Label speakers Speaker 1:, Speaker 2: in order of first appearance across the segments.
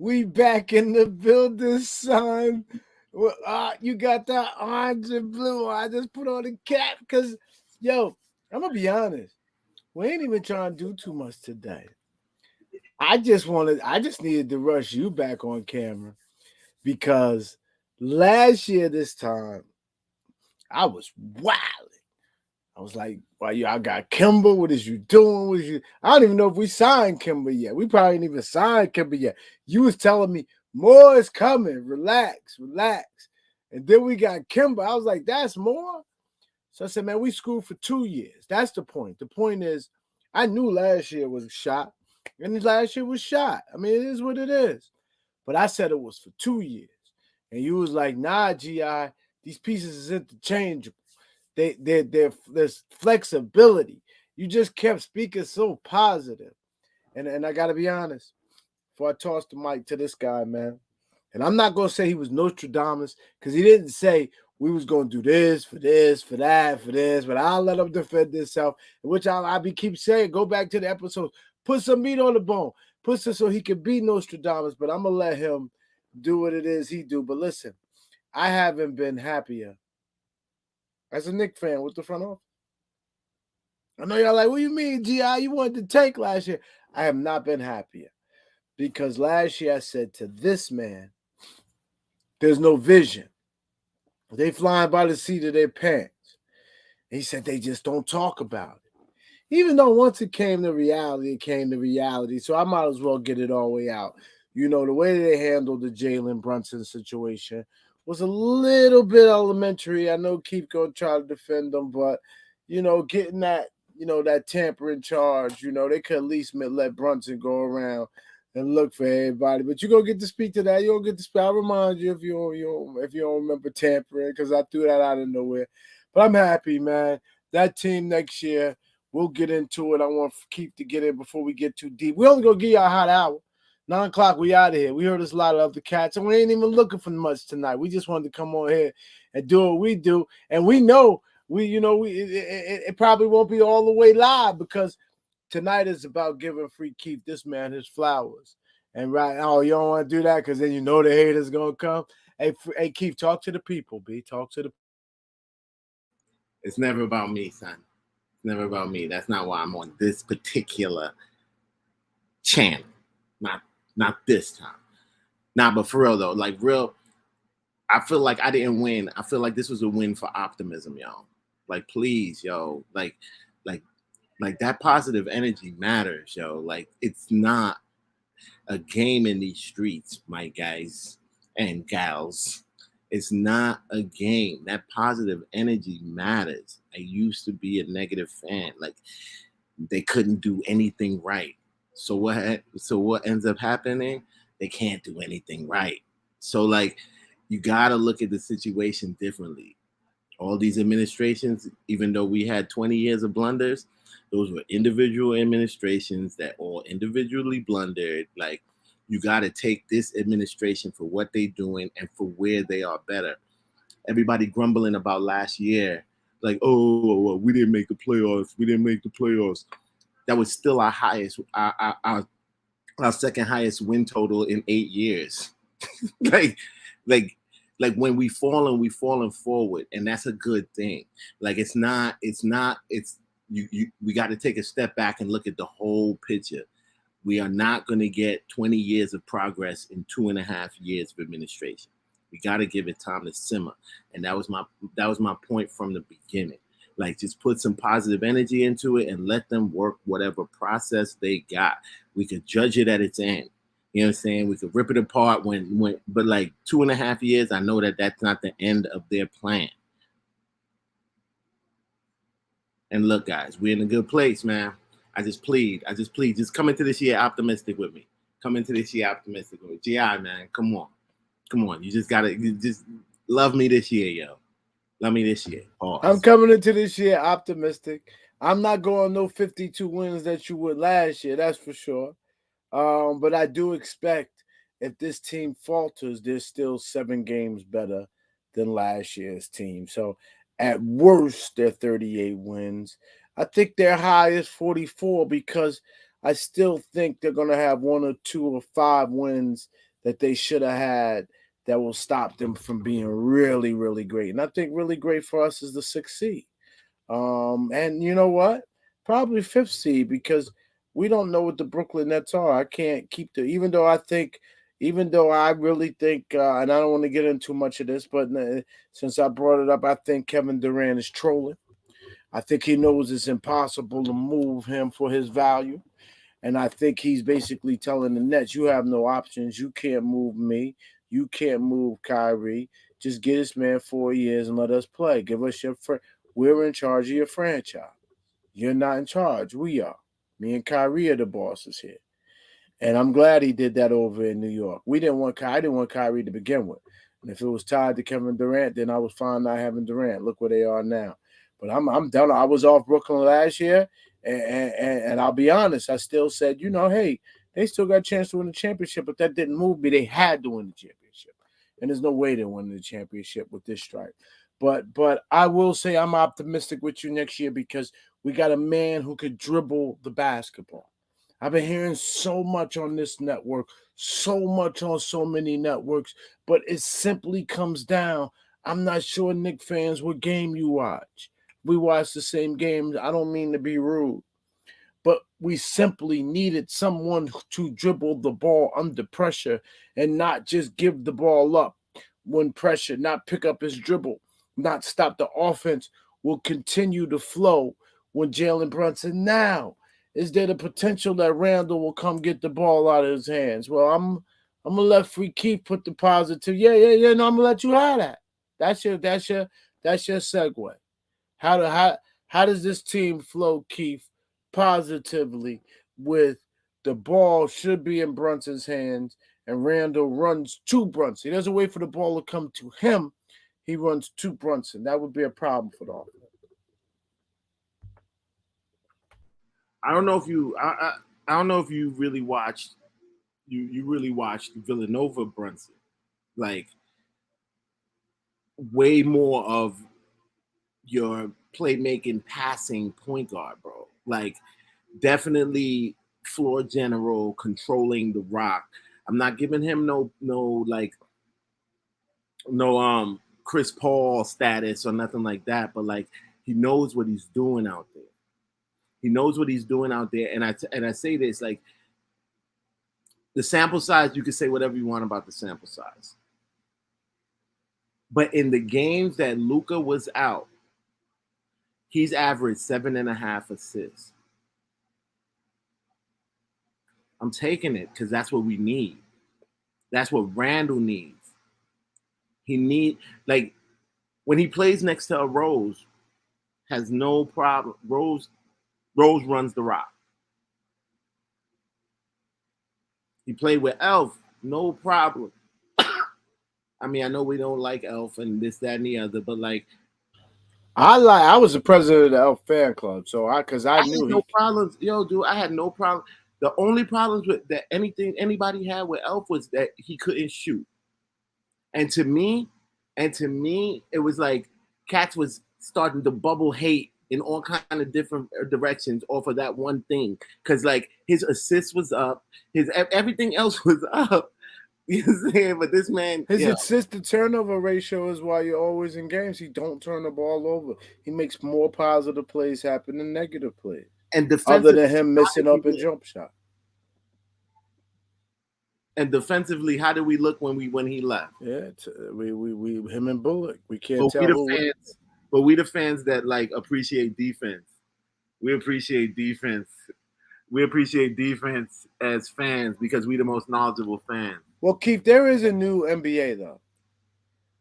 Speaker 1: We back in the building, son. Well, you got that orange and blue. I just put on the cap because, yo, I'm gonna be honest. We ain't even trying to do too much today. I just needed to rush you back on camera because last year this time I was wild. I was like, "Well, I got Kimber. What is you doing? What is you?" I don't even know if we signed Kimber yet. We probably ain't even signed Kimber yet. You was telling me more is coming. Relax, relax. And then we got Kimber. I was like, "That's more." So I said, "Man, we screwed for 2 years." That's the point. The point is, I knew last year was a shot, and last year was shot. I mean, it is what it is. But I said it was for 2 years, and you was like, "Nah, Gi, these pieces is interchangeable. There's flexibility." You just kept speaking so positive. And I gotta be honest, before I toss the mic to this guy, man, and I'm not gonna say he was Nostradamus, because he didn't say we was gonna do this, for this, for that, for this, but I'll let him defend himself, which I'll be keep saying, go back to the episodes, put some meat on the bone, put some so he can be Nostradamus, but I'm gonna let him do what it is he do. But listen, I haven't been happier as a Knicks fan with the front office. I know y'all like, what do you mean, Gi? You wanted to tank last year. I have not been happier because last year I said to this man, there's no vision. They flying by the seat of their pants. He said they just don't talk about it. Even though once it came to reality, it came to reality. So I might as well get it all the way out. You know, the way they handled the Jalen Brunson situation was a little bit elementary. I know Keith gonna try to defend them, but getting that tampering charge, they could at least let Brunson go around and look for everybody. But you gonna get to speak to that. You don't get to speak. I'll remind you if you don't remember tampering, because I threw that out of nowhere. But I'm happy, man. That team next year, we'll get into it. I want Keith to get in before we get too deep. We only gonna give y'all a hot hour. 9 o'clock, we out of here. We heard there's a lot of other cats, and we ain't even looking for much tonight. We just wanted to come on here and do what we do. And we know it probably won't be all the way live because tonight is about giving Free Keith, this man, his flowers. And right now, you don't want to do that because then the haters gonna come. Hey, Keith, talk to the people, B. Talk to the.
Speaker 2: It's never about me, son. It's never about me. That's not why I'm on this particular channel. Not this time. Nah, but for real though, like real, I feel like I didn't win. I feel like this was a win for optimism, y'all. Like, please, yo, like that positive energy matters, yo. Like, it's not a game in these streets, my guys and gals. It's not a game. That positive energy matters. I used to be a negative fan. Like, they couldn't do anything right. So what ends up happening? They can't do anything right. So like, you got to look at the situation differently. All these administrations, even though we had 20 years of blunders, those were individual administrations that all individually blundered. Like, you got to take this administration for what they're doing and for where they are better. Everybody grumbling about last year, like, oh, well, we didn't make the playoffs. We didn't make the playoffs. That was still our highest, our second highest win total in 8 years. like, like, like when we falling forward, and that's a good thing. Like, it's we got to take a step back and look at the whole picture. We are not going to get 20 years of progress in 2.5 years of administration. We got to give it time to simmer. And that was my point from the beginning. Like, just put some positive energy into it and let them work whatever process they got. We could judge it at its end. You know what I'm saying? We could rip it apart but like 2.5 years, I know that that's not the end of their plan. And look, guys, we're in a good place, man. I just plead, just come into this year optimistic with me. Come into this year optimistic with me. GI, man, come on. You just love me this year, yo. Love me this year. Pause.
Speaker 1: I'm coming into this year optimistic. I'm not going no 52 wins that you would last year, that's for sure. But I do expect if this team falters, they're still 7 games better than last year's team. So at worst, they're 38 wins. I think their high is 44 because I still think they're going to have 1 or 2 or 5 wins that they should have had that will stop them from being really, really great. And I think really great for us is the sixth seed. And you know what? Probably fifth seed because we don't know what the Brooklyn Nets are. I can't keep the even though I really think, and I don't want to get into much of this, but since I brought it up, I think Kevin Durant is trolling. I think he knows it's impossible to move him for his value. And I think he's basically telling the Nets, you have no options. You can't move me. You can't move Kyrie. Just get this man 4 years and let us play. Give us your We're in charge of your franchise. You're not in charge. We are. Me and Kyrie are the bosses here. And I'm glad he did that over in New York. I didn't want Kyrie to begin with. And if it was tied to Kevin Durant, then I was fine not having Durant. Look where they are now. But I'm done. I was off Brooklyn last year, and I'll be honest. I still said, hey, they still got a chance to win the championship, but that didn't move me. They had to win the championship, and there's no way they're winning the championship with this strike. But I will say I'm optimistic with you next year because we got a man who could dribble the basketball. I've been hearing so much on this network, so much on so many networks, but it simply comes down. I'm not sure, Knicks fans, what game you watch. We watch the same games. I don't mean to be rude, but we simply needed someone to dribble the ball under pressure and not just give the ball up when pressure, not pick up his dribble, not stop the offense, will continue to flow when Jalen Brunson. Now, is there the potential that Randall will come get the ball out of his hands? Well, I'm gonna let Free Keith put the positive. Yeah. No, I'm gonna let you have that. That's your segue. How does this team flow, Keith, positively with the ball should be in Brunson's hands and Randall runs to Brunson. He doesn't wait for the ball to come to him. He runs to Brunson. That would be a problem for the offense.
Speaker 2: I don't know if I don't know if you really watched you really watched Villanova Brunson. Like way more of your playmaking passing point guard, bro. Like definitely floor general, controlling the rock. I'm not giving him no like no Chris Paul status or nothing like that, but like he knows what he's doing out there. He knows what he's doing out there, and I say this like the sample size. You can say whatever you want about the sample size, but in the games that Luka was out, he's averaged 7.5 assists. I'm taking it because that's what we need. That's what Randall needs. He need like when he plays next to a Rose, has no problem. Rose runs the rock. He played with Elf, no problem. I mean, I know we don't like Elf and this, that, and the other, but like
Speaker 1: I was the president of the Elf fan club, so I
Speaker 2: I
Speaker 1: knew
Speaker 2: had no
Speaker 1: he.
Speaker 2: problems, yo, dude. I had no problem. The only problems with that anybody had with Elf was that he couldn't shoot. And to me, it was like Cats was starting to bubble hate in all kind of different directions off of that one thing. Cause like his assist was up, his everything else was up. You know what I'm saying? But this man,
Speaker 1: His
Speaker 2: yeah.
Speaker 1: assist to turnover ratio is why you're always in games. He don't turn the ball over. He makes more positive plays happen than negative plays.
Speaker 2: And
Speaker 1: Other
Speaker 2: defensively,
Speaker 1: than him
Speaker 2: how
Speaker 1: missing
Speaker 2: did we
Speaker 1: up in
Speaker 2: look?
Speaker 1: jump shot.
Speaker 2: And defensively, how did we look when he left?
Speaker 1: Yeah, we him and Bullock. We can't
Speaker 2: But we
Speaker 1: tell
Speaker 2: the
Speaker 1: who.
Speaker 2: fans, but we the fans that like appreciate defense. We appreciate defense. We appreciate defense as fans because we the most knowledgeable fans.
Speaker 1: Well, Keith, there is a new NBA though,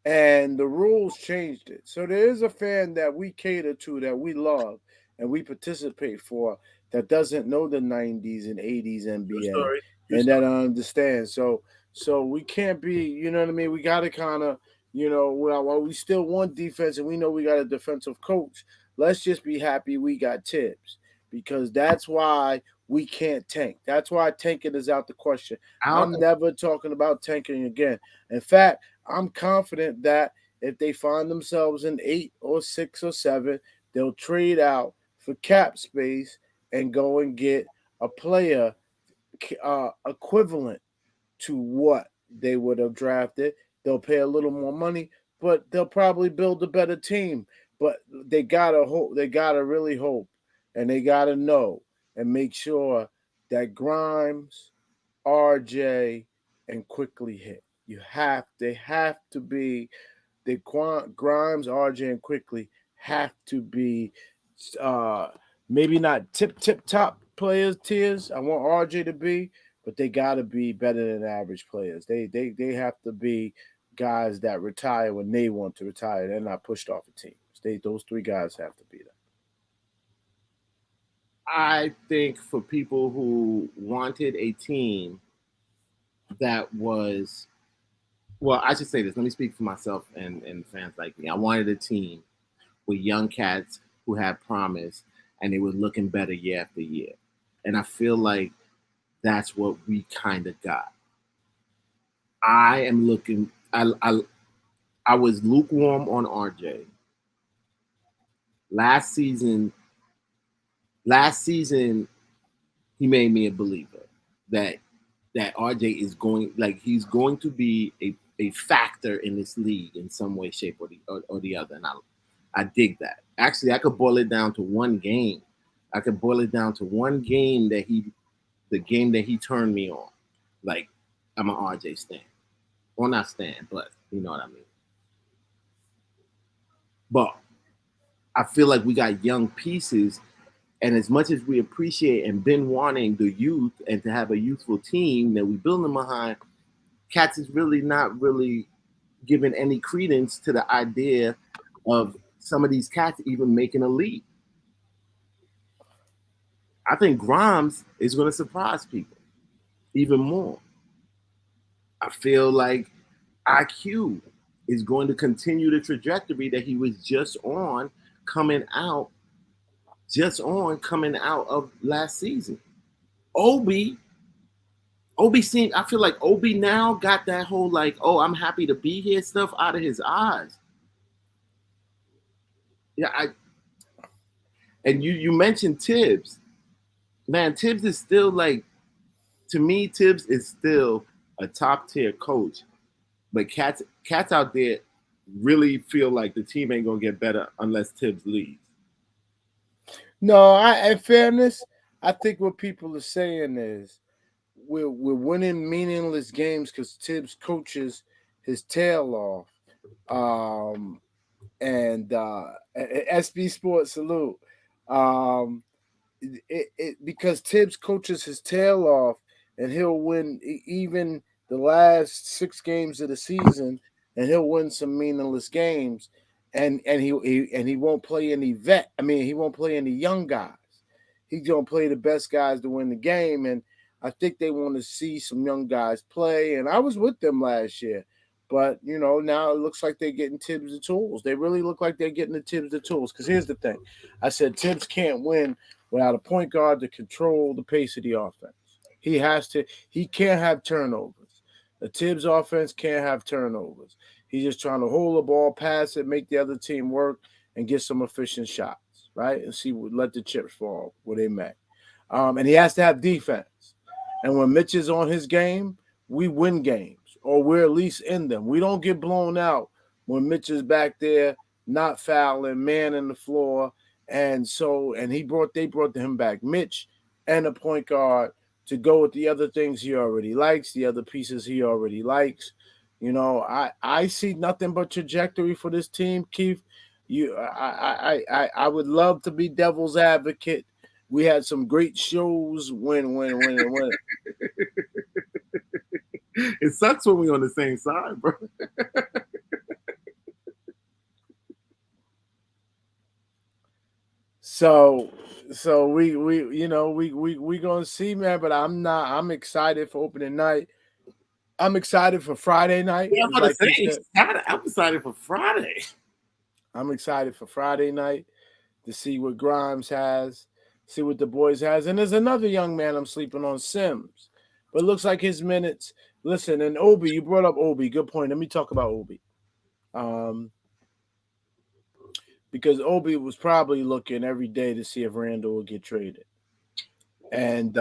Speaker 1: and the rules changed it. So there is a fan that we cater to, that we love, and we participate for, that doesn't know the '90s and '80s
Speaker 2: True
Speaker 1: NBA,
Speaker 2: story. True
Speaker 1: and that
Speaker 2: story.
Speaker 1: understands. So we can't be, you know what I mean. We got to kind of, while we still want defense, and we know we got a defensive coach. Let's just be happy we got Tibbs, because that's why we can't tank. That's why tanking is out the question.
Speaker 2: I don't,
Speaker 1: I'm never talking about tanking again. In fact, I'm confident that if they find themselves in 8 or 6 or 7, they'll trade out for cap space and go and get a player equivalent to what they would have drafted. They'll pay a little more money, but they'll probably build a better team. But they gotta hope. They gotta really hope, and they gotta know and make sure that Grimes, RJ, and quickly hit. You have they have to be Grimes, RJ, and quickly have to be uh maybe not tip top players tiers. I want RJ to be, but they gotta be better than average players. They have to be guys that retire when they want to retire. They're not pushed off the teams. Those three guys have to be there.
Speaker 2: I think for people who wanted a team that was, well, I should say this. Let me speak for myself and fans like me. I wanted a team with young cats who had promise and they were looking better year after year. And I feel like that's what we kind of got. I am looking. I was lukewarm on RJ last season. Last season, he made me a believer that RJ is going, like, he's going to be a factor in this league in some way, shape, or the other. And I dig that. Actually, I could boil it down to one game. I could boil it down to one game the game that he turned me on. Like, I'm an RJ stan. Well, not stan, but you know what I mean. But I feel like we got young pieces, and as much as we appreciate and been wanting the youth and to have a youthful team that we building behind, Cats is really not really giving any credence to the idea of some of these cats even making a leap. I think Grimes is going to surprise people even more. I feel like IQ is going to continue the trajectory that he was coming out, coming out of last season. Obi, Obi seemed. I feel like Obi now got that whole like, oh, I'm happy to be here stuff out of his eyes. Yeah, and you mentioned Tibbs. Man, Tibbs is still like, to me, Tibbs is still a top tier coach. But cats out there really feel like the team ain't gonna get better unless Tibbs leaves.
Speaker 1: No, in fairness, I think what people are saying is we're winning meaningless games because Tibbs coaches his tail off. And SB Sports salute. Um, because Tibbs coaches his tail off, and he'll win even the last 6 games of the season, and he'll win some meaningless games, and he won't play any vet. I mean, he won't play any young guys. He's gonna play the best guys to win the game, and I think they want to see some young guys play. And I was with them last year. But now it looks like they're getting Tibbs the tools. They really look like they're getting the Tibbs the tools. Because here's the thing: I said Tibbs can't win without a point guard to control the pace of the offense. He has to. He can't have turnovers. The Tibbs offense can't have turnovers. He's just trying to hold the ball, pass it, make the other team work, and get some efficient shots, right? And let the chips fall where they may. And he has to have defense. And when Mitch is on his game, we win games, or we're at least in them. We don't get blown out when Mitch is back there, not fouling, man in the floor. And they brought him back Mitch and a point guard to go with the other things he already likes, the other pieces he already likes. I see nothing but trajectory for this team, Keith. I would love to be devil's advocate. We had some great shows when
Speaker 2: It sucks when we on the same side, bro.
Speaker 1: So we gonna see, man. But I'm excited for opening night. I'm excited for Friday night.
Speaker 2: Yeah, I'm about to
Speaker 1: Like
Speaker 2: say,
Speaker 1: you said,
Speaker 2: I'm excited for Friday.
Speaker 1: I'm excited for Friday night to see what Grimes has, see what the boys has. And there's another young man I'm sleeping on, Sims. But it looks like his minutes. Listen, and Obi, you brought up Obi. Good point. Let me talk about Obi. Um, because Obi was probably looking every day to see if Randall would get traded. And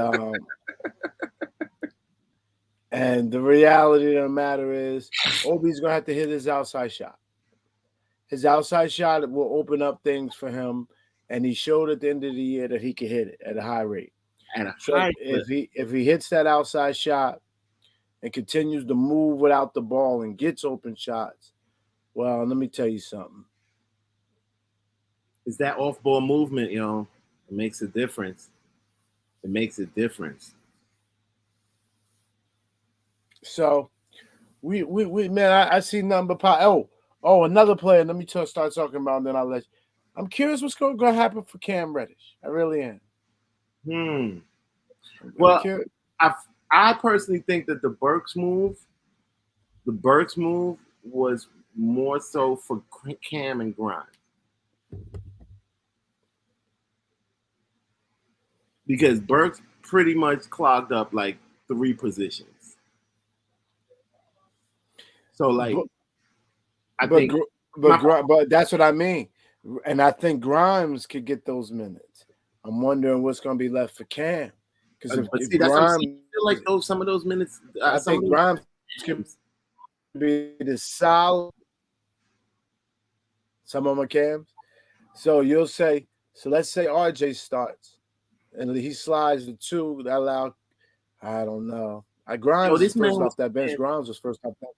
Speaker 1: And the reality of the matter is, Obi's gonna have to hit his outside shot. His outside shot will open up things for him, and he showed at the end of the year that he can hit it at a high rate.
Speaker 2: At a
Speaker 1: So
Speaker 2: high clip.
Speaker 1: if he hits that outside shot and continues to move without the ball and gets open shots, well, let me tell you something.
Speaker 2: It's that off-ball movement, It makes a difference. It makes a difference.
Speaker 1: So we man, I see nothing but another player. Let me start talking about, and then I'll let you. I'm curious what's going to happen for Cam Reddish. I really am.
Speaker 2: Well, I personally think that the Burks move was more so for Cam and Grimes. Because Burks pretty much clogged up like 3 positions. So like,
Speaker 1: but that's what I mean, and I think Grimes could get those minutes. I'm wondering what's going to be left for Cam, because if Grimes,
Speaker 2: I feel like some of those minutes,
Speaker 1: I think Grimes could be the solid. Some of them Cams. So you'll say, let's say RJ starts, and he slides the 2 that allow. I don't know. Grimes was first off that bench. Grimes was first off that.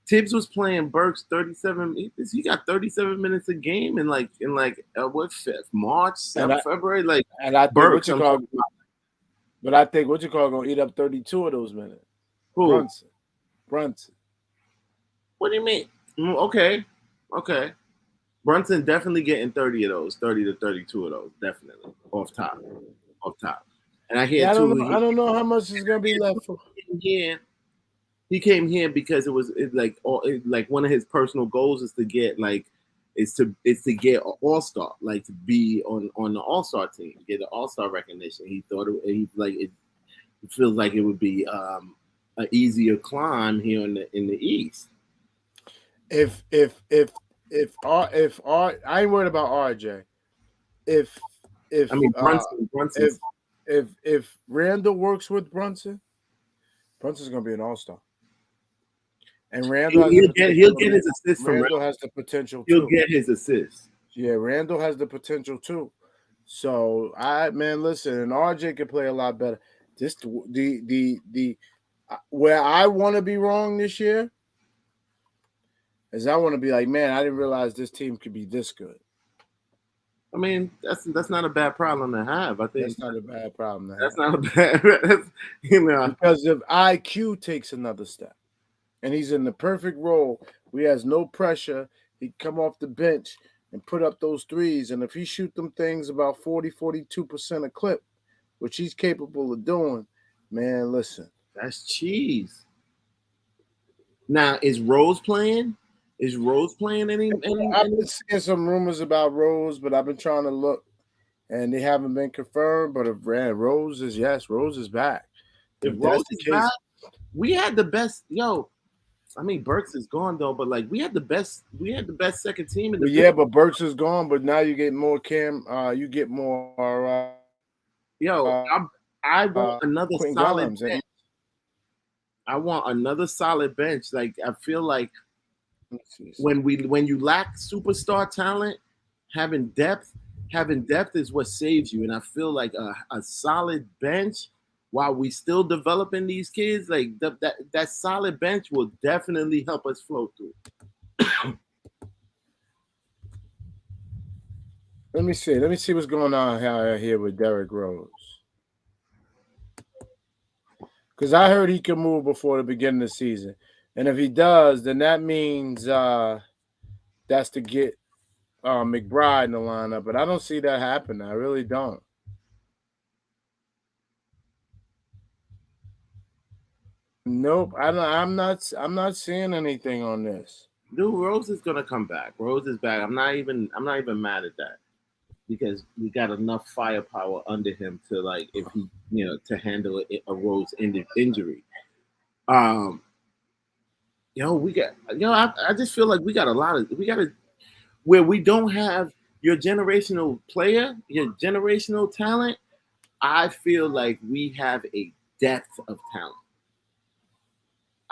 Speaker 2: Tibbs was playing Burks 37. He got 37 minutes a game in March, February. Like,
Speaker 1: and I think
Speaker 2: Burks,
Speaker 1: but I think gonna eat up 32 of those minutes.
Speaker 2: Who?
Speaker 1: Brunson.
Speaker 2: What do you mean? Okay. Brunson definitely getting 30 of those, 30 to 32 of those, definitely off top. And I hear
Speaker 1: I don't know how much is gonna be left for.
Speaker 2: Yeah. He came here because it was like one of his personal goals is to get to get an all-star, like to be on the all-star team, get an all-star recognition. He thought it feels like it would be an easier climb here in the East.
Speaker 1: If I ain't worried about RJ.
Speaker 2: Brunson.
Speaker 1: If Randall works with Brunson's gonna be an all-star. And Randall
Speaker 2: he'll get his assist from
Speaker 1: Randall has the potential
Speaker 2: too. He'll get his assist.
Speaker 1: Yeah, Randall has the potential too. So listen, and RJ can play a lot better. Just the where I want to be wrong this year is I want to be like, man, I didn't realize this team could be this good.
Speaker 2: I mean, that's not a bad problem to have. I think
Speaker 1: that's not a bad problem to have.
Speaker 2: That's not a bad,
Speaker 1: because if IQ takes another step. And he's in the perfect role. He has no pressure. He come off the bench and put up those threes. And if he shoot them things about 40, 42% a clip, which he's capable of doing, man, listen.
Speaker 2: That's cheese. Now, is Rose playing? Is Rose playing any?
Speaker 1: I've been seeing some rumors about Rose, but I've been trying to look, and they haven't been confirmed. But if Rose is back.
Speaker 2: If Rose is back, we had the best. I mean, Burks is gone though, but like we had the best second team in the
Speaker 1: league. But Burks is gone. But now you get more Cam. You get more.
Speaker 2: I want another solid bench. I want another solid bench. Like I feel like when you lack superstar talent, having depth is what saves you. And I feel like a solid bench. While we still developing these kids, like that solid bench will definitely help us flow through.
Speaker 1: Let me see what's going on here with Derrick Rose. Because I heard he can move before the beginning of the season. And if he does, then that means that's to get McBride in the lineup. But I don't see that happening. I really don't. Nope, I'm not seeing anything on this.
Speaker 2: Dude, Rose is gonna come back. Rose is back. I'm not even mad at that because we got enough firepower under him to like if he to handle a Rose injury. I just feel like we got where we don't have your generational player, your generational talent. I feel like we have a depth of talent.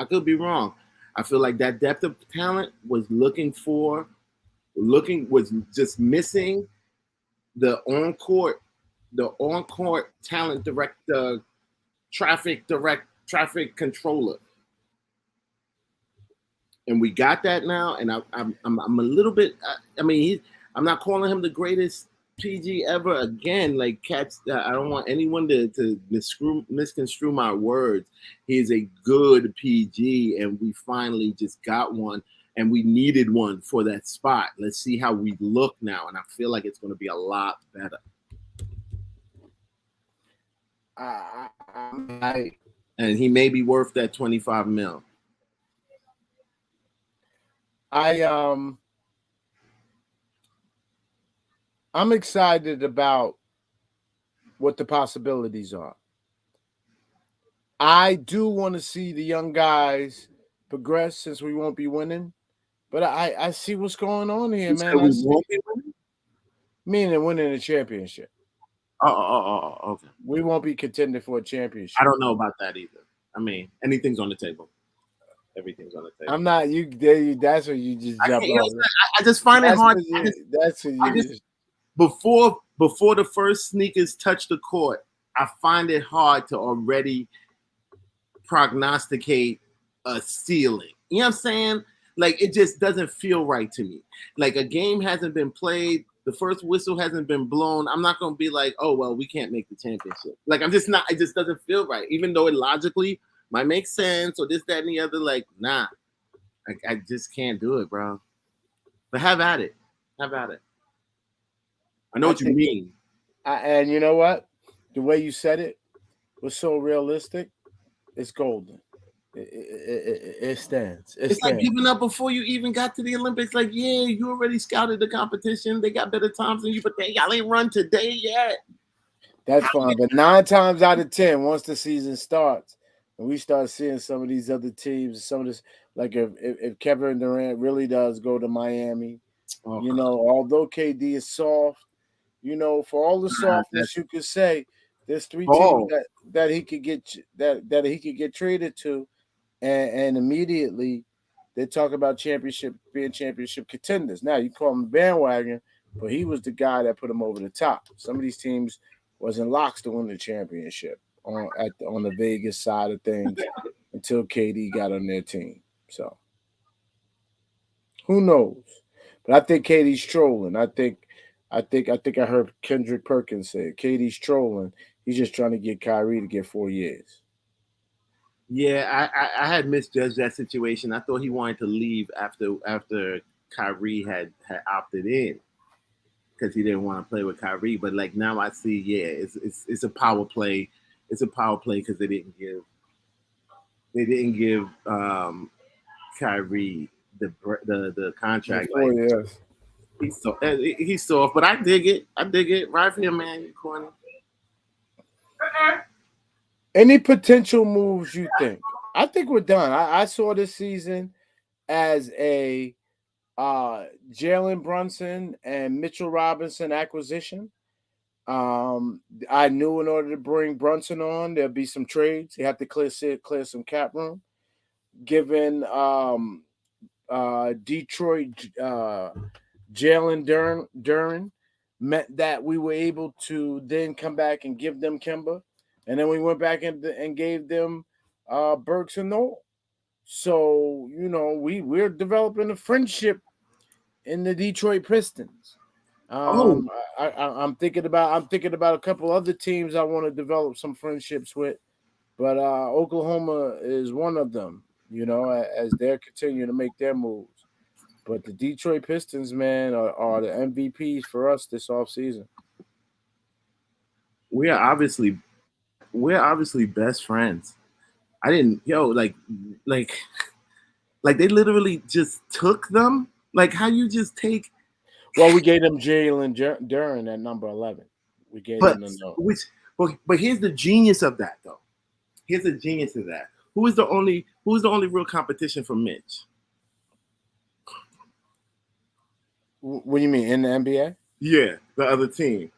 Speaker 2: I could be wrong. I feel like that depth of talent was was just missing the on court talent director, traffic controller, and we got that now. And I'm a little bit. I mean, I'm not calling him the greatest PG ever. Again, like cats, I don't want anyone to misconstrue my words. He is a good PG, and we finally just got one. And we needed one for that spot. Let's see how we look now, and I feel like it's going to be a lot better. And he may be worth that 25 mil.
Speaker 1: I'm excited about what the possibilities are. I do want to see the young guys progress since we won't be winning. But I see what's going on here, man. I see,
Speaker 2: Won't be winning?
Speaker 1: meaning winning a championship.
Speaker 2: Okay.
Speaker 1: We won't be contending for a championship.
Speaker 2: I don't know about that either. I mean, anything's on the table. Everything's on the table.
Speaker 1: I'm not you. That's what you just jump off.
Speaker 2: I just find it hard.
Speaker 1: That's what you just
Speaker 2: Before the first sneakers touch the court, I find it hard to already prognosticate a ceiling. You know what I'm saying? Like it just doesn't feel right to me. Like a game hasn't been played, the first whistle hasn't been blown. I'm not gonna be like, oh well, we can't make the championship. Like I'm just not. It just doesn't feel right, even though it logically might make sense or this, that, and the other. Like nah, I just can't do it, bro. But have at it. Have at it. I know what you mean.
Speaker 1: And you know what? The way you said it was so realistic. It's golden. It stands.
Speaker 2: It's like giving up before you even got to the Olympics. Like, yeah, you already scouted the competition. They got better times than you, but y'all ain't run today yet.
Speaker 1: That's fine. But 9 times out of 10, once the season starts, and we start seeing some of these other teams, some of this, like if Kevin Durant really does go to Miami, you know, although KD is soft, you know, for all the softness you could say, there's 3 teams that he could get that he could get traded to, and immediately they talk about being championship contenders. Now you call him bandwagon, but he was the guy that put him over the top. Some of these teams wasn't locks to win the championship on the Vegas side of things until KD got on their team. So who knows? But I think KD's trolling. I think I heard Kendrick Perkins say KD's trolling. He's just trying to get Kyrie to get 4 years.
Speaker 2: Yeah, I had misjudged that situation. I thought he wanted to leave after Kyrie had opted in because he didn't want to play with Kyrie. But like now I see, yeah, it's a power play. It's a power play because they didn't give Kyrie the contract.
Speaker 1: 4 years.
Speaker 2: He's soft, but I dig it. Right for you, man. You corny.
Speaker 1: Any potential moves you think? I think we're done. I saw this season as a Jalen Brunson and Mitchell Robinson acquisition. I knew in order to bring Brunson on, there'd be some trades. You have to clear some cap room. Given Detroit Jalen Duren meant that we were able to then come back and give them Kemba. And then we went back and gave them Burks and Noel. So, you know, we're developing a friendship in the Detroit Pistons. I'm thinking about a couple other teams I want to develop some friendships with, but Oklahoma is one of them, you know, as they're continuing to make their moves. But the Detroit Pistons, man, are the MVPs for us this offseason.
Speaker 2: We're obviously best friends. I didn't like they literally just took them. Like how you just take.
Speaker 1: Well, we gave them Jalen Duren at number 11. We gave them the note.
Speaker 2: But here's the genius of that, though. Here's the genius of that. Who's the only real competition for Mitch?
Speaker 1: What do you mean in the NBA?
Speaker 2: Yeah, the other team.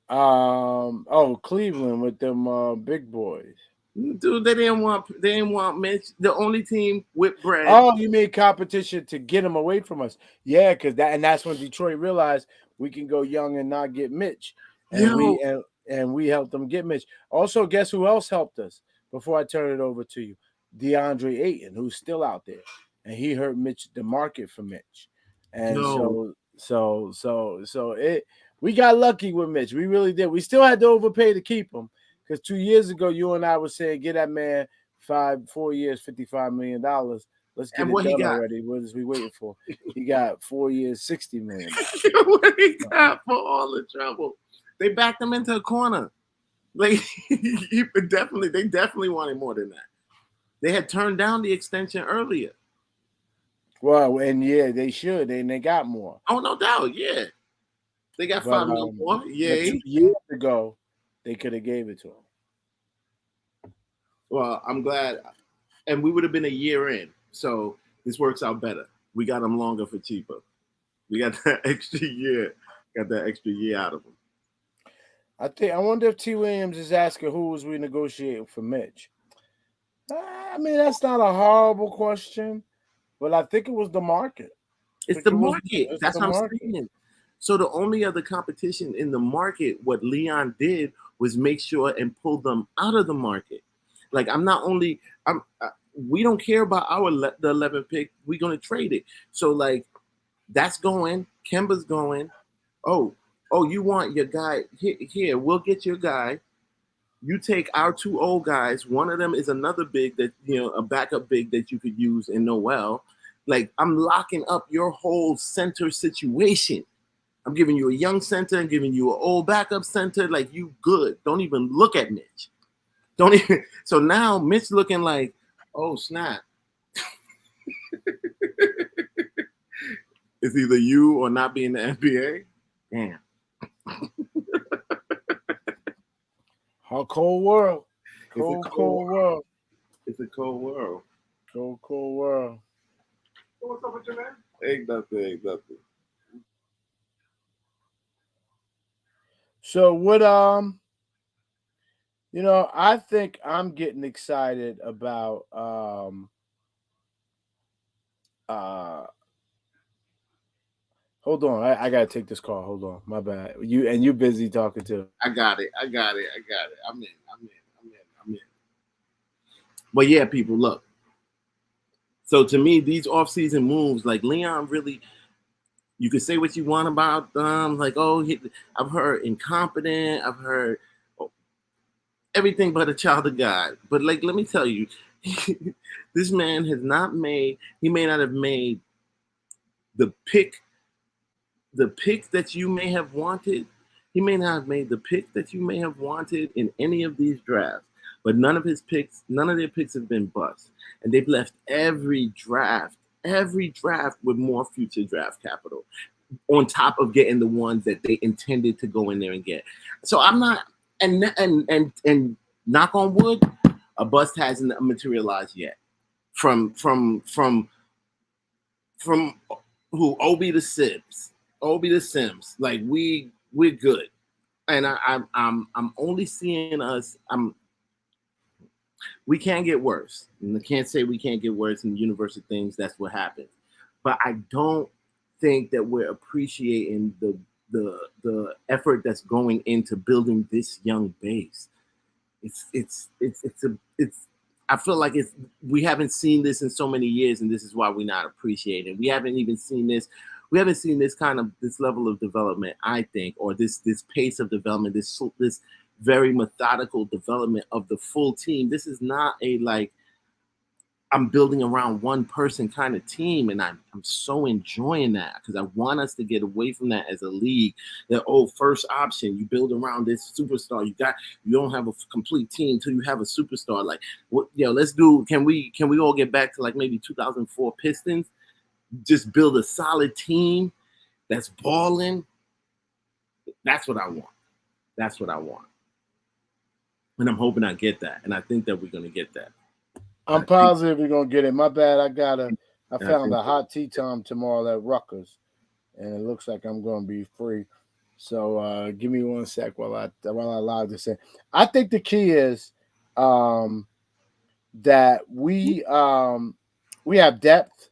Speaker 1: Cleveland with them big boys.
Speaker 2: Dude, they didn't want Mitch. The only team with bread.
Speaker 1: Oh, you mean competition to get him away from us? Yeah, because that's when Detroit realized we can go young and not get Mitch, and
Speaker 2: Yo,
Speaker 1: we helped them get Mitch. Also, guess who else helped us? Before I turn it over to you, DeAndre Ayton, who's still out there, and he hurt Mitch the market for Mitch, and
Speaker 2: yo,
Speaker 1: so it we got lucky with Mitch. We really did. We still had to overpay to keep him because 2 years ago you and I were saying get that man 4 years, $55 million. Let's get
Speaker 2: and
Speaker 1: it
Speaker 2: what he
Speaker 1: done
Speaker 2: got?
Speaker 1: already. What is we waiting for? He got 4 years, $60 million.
Speaker 2: What he got for all the trouble? They backed him into a corner. Like they definitely wanted more than that. They had turned down the extension earlier.
Speaker 1: Well, and yeah, they should, and they got more.
Speaker 2: Oh, no doubt, yeah. They got
Speaker 1: But
Speaker 2: 5 million more.
Speaker 1: but
Speaker 2: Yay.
Speaker 1: 2 years ago, they could have gave it to him.
Speaker 2: Well, I'm glad, and we would have been a year in, so this works out better. We got him longer for cheaper. We got that extra year. Got that extra year out of him.
Speaker 1: I wonder if T. Williams is asking who was we negotiating for Mitch. I mean, that's not a horrible question, but I think it was the market.
Speaker 2: It's the market.
Speaker 1: It's
Speaker 2: That's
Speaker 1: the
Speaker 2: what I'm
Speaker 1: market.
Speaker 2: saying. So the only other competition in the market, what Leon did was make sure and pull them out of the market. Like I'm not only I'm we don't care about the 11th pick. We're gonna trade it. So like that's going. Kemba's going. Oh, you want your guy here? We'll get your guy. You take our two old guys. One of them is another big that a backup big that you could use in Noel. Like I'm locking up your whole center situation. I'm giving you a young center and giving you an old backup center. Like you good. Don't even look at Mitch. Don't even. So now Mitch looking like, oh snap. It's either you or not be in the NBA. Damn.
Speaker 1: How cold world.
Speaker 2: It's a
Speaker 1: Cold world.
Speaker 2: It's a cold world.
Speaker 1: Cold world.
Speaker 2: What's up with you, man? Ain't nothing.
Speaker 1: So what I think I'm getting excited about hold on, I gotta take this call. Hold on, my bad. You busy talking too.
Speaker 2: I got it. I'm in. But yeah, people, look. So to me, these off-season moves, like Leon, really, you could say what you want about them. Like, I've heard incompetent. I've heard everything but a child of God. But like, let me tell you, this man has not made. He may not have made the pick that you may have wanted. He may not have made the pick that you may have wanted in any of these drafts, but none of their picks have been bust. And they've left every draft with more future draft capital on top of getting the ones that they intended to go in there and get. So I'm not, and knock on wood, a bust hasn't materialized yet. From who Obi the Sims, like we're good, and I'm only seeing us. We can't get worse, and I can't say we can't get worse in the universe of things. That's what happens, but I don't think that we're appreciating the effort that's going into building this young base. It's I feel like we haven't seen this in so many years, and this is why we're not appreciating. We haven't even seen this. We haven't seen this level of development, I think, or this pace of development, this very methodical development of the full team. This is not a like I'm building around one person kind of team, and I'm so enjoying that because I want us to get away from that as a league. That first option, you build around this superstar. You don't have a complete team until you have a superstar. Like, let's do. Can we all get back to like maybe 2004 Pistons? Just build a solid team that's balling. That's what I want. And I'm hoping I get that, and I think that we're gonna get that.
Speaker 1: I'm positive we're gonna get it. My bad. I found a hot tea time tomorrow at Rutgers, and it looks like I'm gonna be free. So give me one sec while I allow this in. I think the key is um, that we have depth,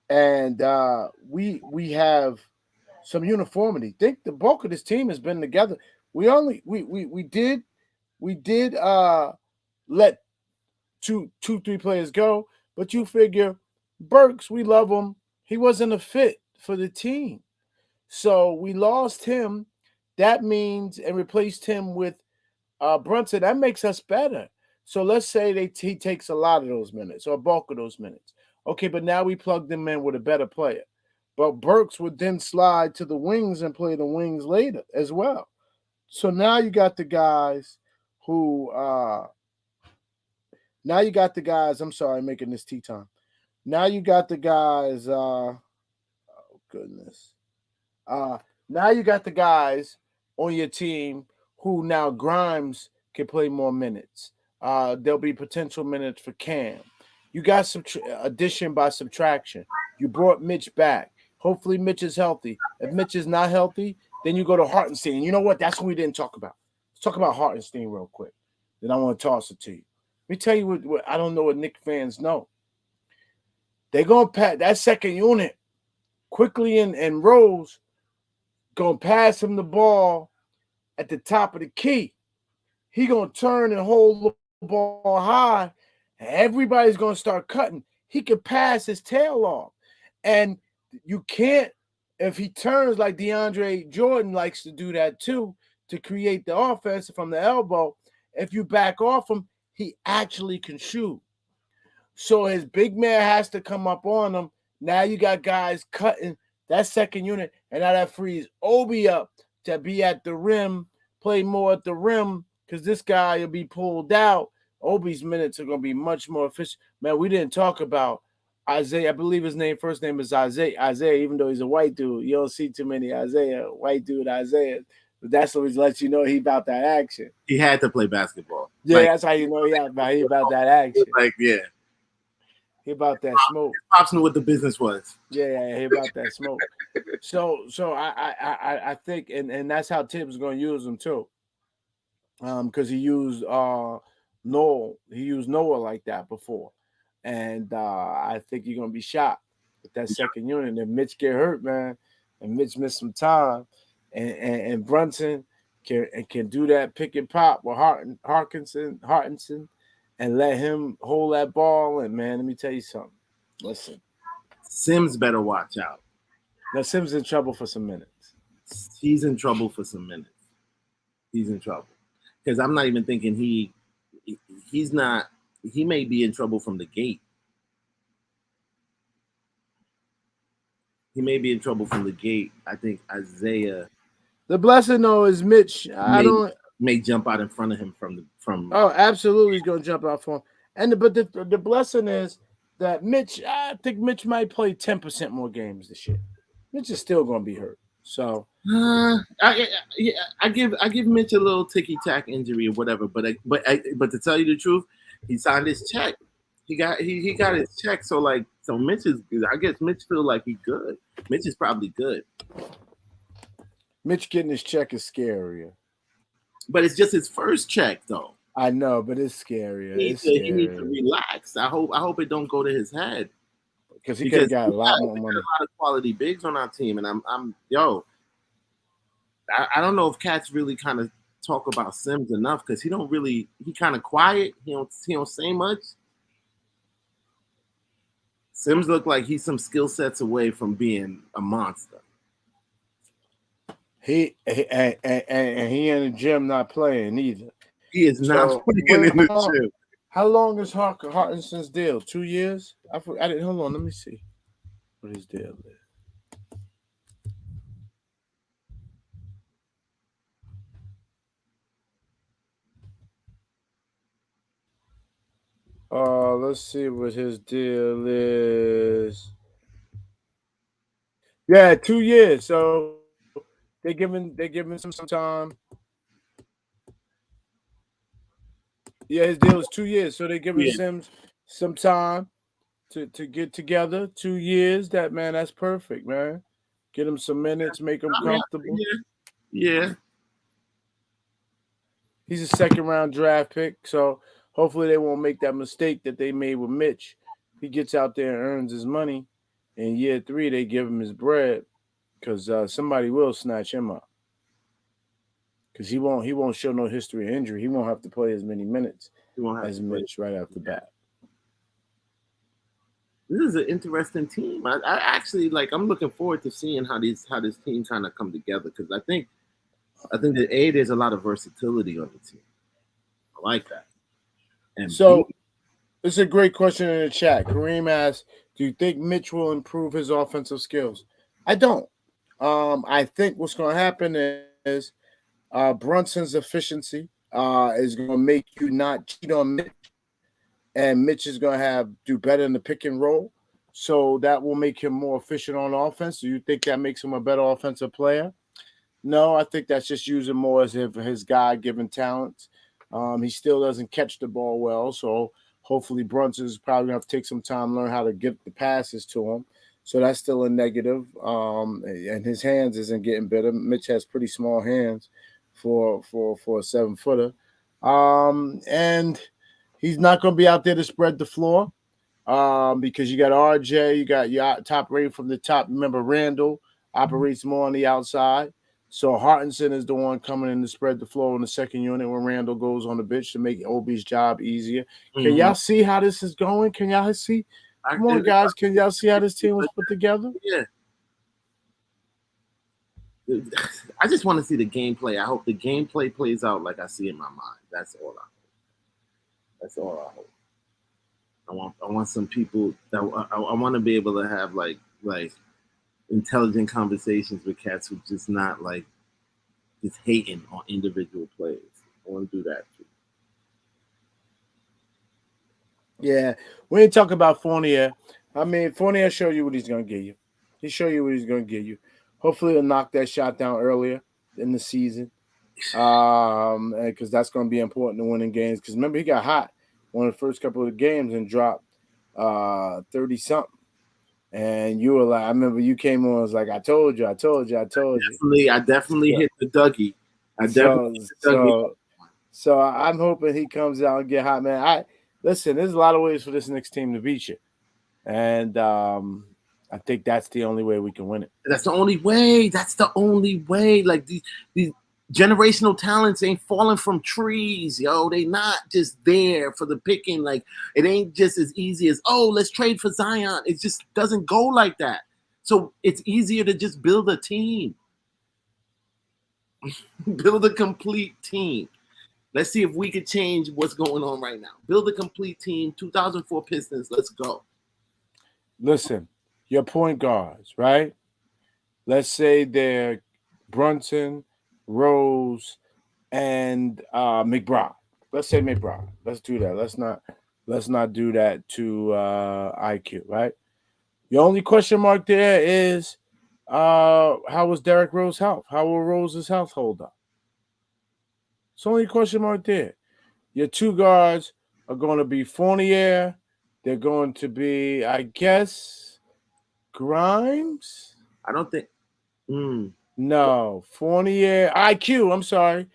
Speaker 1: and we have some uniformity. Think the bulk of this team has been together. We did let three players go, but you figure Burks, we love him. He wasn't a fit for the team. So we lost him. That means and replaced him with Brunson. That makes us better. So let's say he takes a lot of those minutes or a bulk of those minutes. Okay, but now we plugged him in with a better player. But Burks would then slide to the wings and play the wings later as well. So now you got the guys who now you got the guys. I'm sorry, making this tea time. Now you got the guys. Goodness. Uh, Now you got the guys on your team who now Grimes can play more minutes. There'll be potential minutes for Cam. You got some addition by subtraction. You brought Mitch back. Hopefully, Mitch is healthy. If Mitch is not healthy, then you go to Hartenstein. You know what? That's what we didn't talk about. Let's talk about Hartenstein real quick. Then I want to toss it to you. Let me tell you what I don't know what Knicks fans know. They're going to pat that second unit quickly and Rose going to pass him the ball at the top of the key. He going to turn and hold the ball high. And everybody's going to start cutting. He could pass his tail off. And you can't, if he turns like DeAndre Jordan likes to do that too, to create the offense from the elbow, if you back off him, he actually can shoot. So his big man has to come up on him. Now you got guys cutting that second unit, and now that frees Obi up to be at the rim, play more at the rim, because this guy will be pulled out. Obi's minutes are going to be much more efficient. Man, we didn't talk about Isaiah. I believe his first name is Isaiah, even though he's a white dude. You don't see too many white dude Isaiah. But that's what lets you know he about that action.
Speaker 2: He had to play basketball.
Speaker 1: Yeah, that's how you know he about that action.
Speaker 2: Like, yeah.
Speaker 1: He about that smoke.
Speaker 2: Pops knew what the business was.
Speaker 1: Yeah, he about that smoke. So I think, and that's how Tibbs going to use him too. Because he used Noel. He used Noah like that before, and I think you're gonna be shocked with that second unit. And Mitch get hurt, man, and Mitch missed some time, and Brunson can do that pick and pop with Hartenson, and let him hold that ball. And man, let me tell you something. Listen,
Speaker 2: Sims better watch out.
Speaker 1: Now Sims in trouble for some minutes.
Speaker 2: He's in trouble for some minutes. He's in trouble. Because I'm not even thinking he's not. He may be in trouble from the gate. He may be in trouble from the gate. I think Isaiah.
Speaker 1: The blessing though is Mitch.
Speaker 2: May jump out in front of him from.
Speaker 1: Oh, absolutely, he's gonna jump out for him. But the blessing is that Mitch. I think Mitch might play 10% more games this year. Mitch is still gonna be hurt. So
Speaker 2: I give Mitch a little ticky tack injury or whatever, but to tell you the truth, he signed his check. He got his check. So Mitch is. I guess Mitch feel like he's good. Mitch is probably good.
Speaker 1: Mitch getting his check is scarier.
Speaker 2: But it's just his first check, though.
Speaker 1: I know, but it's scarier.
Speaker 2: He needs to relax. I hope it don't go to his head.
Speaker 1: Because he could have got a lot more money.
Speaker 2: A lot of quality bigs on our team, and I don't know if cats really kind of talk about Sims enough because he kind of quiet. He don't say much. Sims look like he's some skill sets away from being a monster.
Speaker 1: He in the gym not playing either.
Speaker 2: He is not playing in the gym.
Speaker 1: How long is Hartenson's deal? 2 years? I didn't. Hold on, let me see what his deal is. Let's see what his deal is. Yeah, 2 years. So they giving some time. Yeah, his deal is 2 years. So they're giving Sims some time to get together. 2 years. That's perfect, man. Get him some minutes, make him comfortable.
Speaker 2: Yeah.
Speaker 1: He's a second round draft pick, so hopefully they won't make that mistake that they made with Mitch. He gets out there and earns his money. In year 3, they give him his bread because somebody will snatch him up. Because he won't show no history of injury. He won't have to play as many minutes
Speaker 2: You won't have
Speaker 1: as
Speaker 2: to play.
Speaker 1: Mitch right off the bat.
Speaker 2: This is an interesting team. I actually like. I'm looking forward to seeing how this team kind of come together because I think that A, there's a lot of versatility on the team. I like that. And B,
Speaker 1: So it's a great question in the chat. Kareem asks, "Do you think Mitch will improve his offensive skills?" I don't. I think what's going to happen is Brunson's efficiency is going to make you not cheat on Mitch, and Mitch is going to have do better in the pick and roll. So that will make him more efficient on offense. Do you think that makes him a better offensive player? No, I think that's just using more as his God-given talents. He still doesn't catch the ball well, so hopefully Brunson's probably going to have to take some time to learn how to get the passes to him. So that's still a negative. And his hands isn't getting better. Mitch has pretty small hands for a 7-footer. And he's not going to be out there to spread the floor because you got RJ, you got your top rating from the top. Remember, Randall operates more on the outside. So Hartenson is the one coming in to spread the floor in the second unit when Randall goes on the bench to make Obi's job easier. Can y'all see how this is going? Can y'all see? Come on, guys. Can y'all see how this team was put together?
Speaker 2: Yeah. I just want to see the gameplay. I hope the gameplay plays out like I see in my mind. That's all I hope. That's all I hope. I want some people that I want to be able to have like intelligent conversations with cats who just not like just hating on individual players. I want to do that too.
Speaker 1: Yeah, we ain't talking about Fournier. I mean, Fournier showed you what he's gonna give you. He showed you what he's gonna give you. Hopefully, he'll knock that shot down earlier in the season, because that's gonna be important to winning games. Because remember, he got hot one of the first couple of games and dropped 30 something. And you were like, I remember you came on. I was like, I told you.
Speaker 2: I definitely hit the Dougie.
Speaker 1: So I'm hoping he comes out and get hot, man. Listen. There's a lot of ways for this Knicks team to beat you, and I think that's the only way we can win it.
Speaker 2: That's the only way. That's the only way. Like these generational talents ain't falling from trees, yo. They not just there for the picking. Like it ain't just as easy as, oh, let's trade for Zion. It just doesn't go like that. So it's easier to just build a team. Build a complete team. Let's see if we could change what's going on right now. Build a complete team. 2004 Pistons. Let's go.
Speaker 1: Listen, your point guards, right? Let's say they're Brunson, Rose, and McBride. Let's say McBride. Let's do that. Let's not do that to IQ, right? The only question mark there is how was Derrick Rose's health? How will Rose's health hold up? It's only a question mark there. Your two guards are going to be Fournier. They're going to be, I guess, Grimes.
Speaker 2: I don't think.
Speaker 1: No, Fournier, IQ. I'm sorry,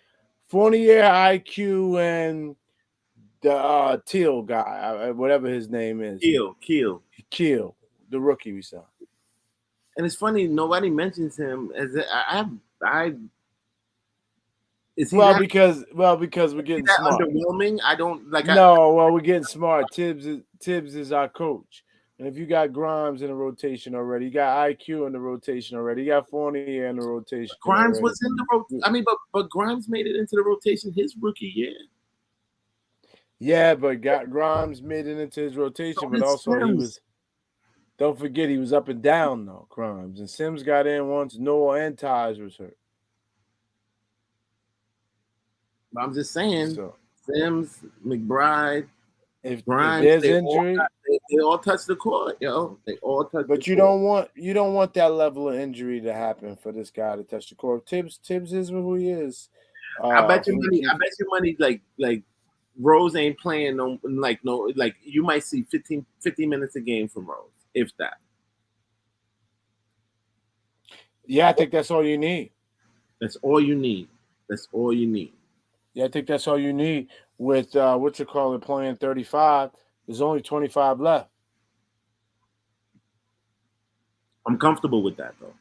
Speaker 1: Fournier, IQ, and the Teal guy, whatever his name is. Keel, the rookie we saw.
Speaker 2: And it's funny, nobody mentions him as is he
Speaker 1: because we're getting smart.
Speaker 2: Underwhelming. I don't like.
Speaker 1: We're getting smart. Tibbs is our coach, and if you got Grimes in the rotation already, you got IQ in the rotation already, you got Fournier in the rotation.
Speaker 2: Grimes was in the rotation. I mean, but Grimes made it into the rotation his rookie year.
Speaker 1: Yeah, but Grimes made it into his rotation, so but also Sims. He was. Don't forget, he was up and down though, Grimes, and Sims got in once Noah and Taj was hurt.
Speaker 2: But I'm just saying, Sims, McBride,
Speaker 1: if there's injury,
Speaker 2: they all touch the court, yo. They all touch.
Speaker 1: But you don't want that level of injury to happen for this guy to touch the court. Tibbs is who he is.
Speaker 2: I bet you money. Like Rose ain't playing no. You might see 15 minutes a game from Rose, if that.
Speaker 1: Yeah, I think that's all you need.
Speaker 2: That's all you need.
Speaker 1: Yeah, I think that's all you need with what you call it playing 35. There's only 25 left.
Speaker 2: I'm comfortable with that though.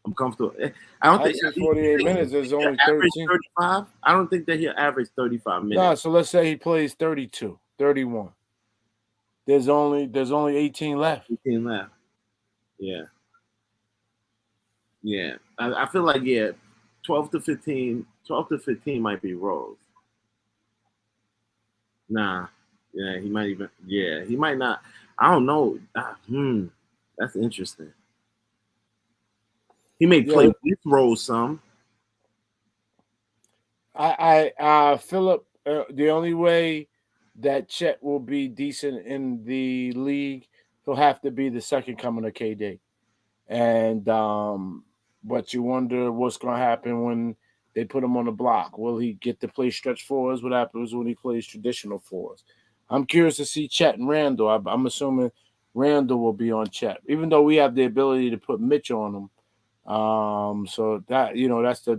Speaker 2: I'm comfortable. I don't
Speaker 1: I'd
Speaker 2: think
Speaker 1: say
Speaker 2: you
Speaker 1: 48
Speaker 2: think
Speaker 1: minutes. There's
Speaker 2: he'll
Speaker 1: only
Speaker 2: average
Speaker 1: 13.
Speaker 2: 35. I don't think that he'll average 35
Speaker 1: Nah,
Speaker 2: minutes.
Speaker 1: so let's say he plays 32, 31. There's only 18 left.
Speaker 2: 15 left. Yeah, yeah. I feel like 12 to 15. 12 to 15 might be Rose. Nah, yeah, he might even. Yeah, he might not. I don't know. That's interesting. He may
Speaker 1: Yeah,
Speaker 2: play with Rose some.
Speaker 1: Philip. The only way that Chet will be decent in the league, he'll have to be the second coming of KD. And but you wonder what's going to happen when they put him on the block. Will he get to play stretch fours? What happens when he plays traditional fours? I'm curious to see Chet and Randall. I'm assuming Randall will be on Chet, even though we have the ability to put Mitch on him. So that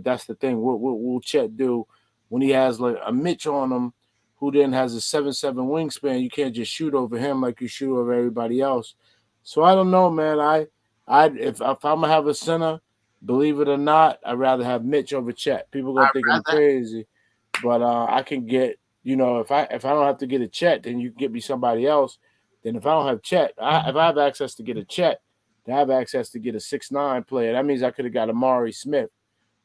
Speaker 1: that's the thing. What will Chet do when he has like a Mitch on him, who then has a 7'7" wingspan? You can't just shoot over him like you shoot over everybody else. So I don't know, man. If I'm gonna have a center, believe it or not, I'd rather have Mitch over Chet. People gonna think I'm
Speaker 2: I'd rather.
Speaker 1: crazy, but I can get if I don't have to get a Chet, then you can get me somebody else. Then if I don't have Chet, if I have access to get a Chet, to have access to get a 6'9" player. That means I could have got Amari Smith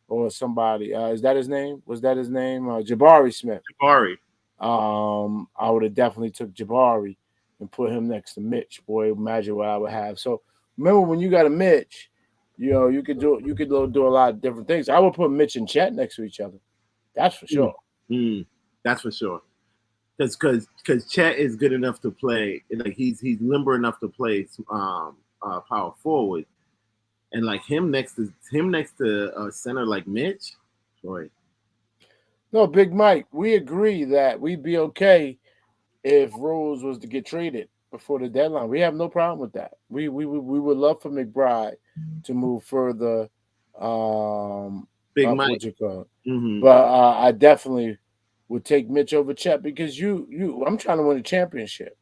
Speaker 1: or somebody. Is that his name? Was that his name? Jabari Smith.
Speaker 2: Jabari.
Speaker 1: I would have definitely took Jabari and put him next to Mitch. Boy, imagine what I would have. So remember when you got a Mitch, you could do a lot of different things. I would put Mitch and Chet next to each other. That's for
Speaker 2: Mm,
Speaker 1: sure.
Speaker 2: mm, that's for sure. Because Chet is good enough to play. Like he's limber enough to play power forward, and like him next to a center like Mitch, boy.
Speaker 1: No, Big Mike, we agree that we'd be okay if Rose was to get traded before the deadline. We have no problem with that. We would love for McBride to move further
Speaker 2: Big
Speaker 1: up
Speaker 2: Mike.
Speaker 1: what you call it.
Speaker 2: Hmm.
Speaker 1: But I definitely would take Mitch over Chet because I'm trying to win a championship.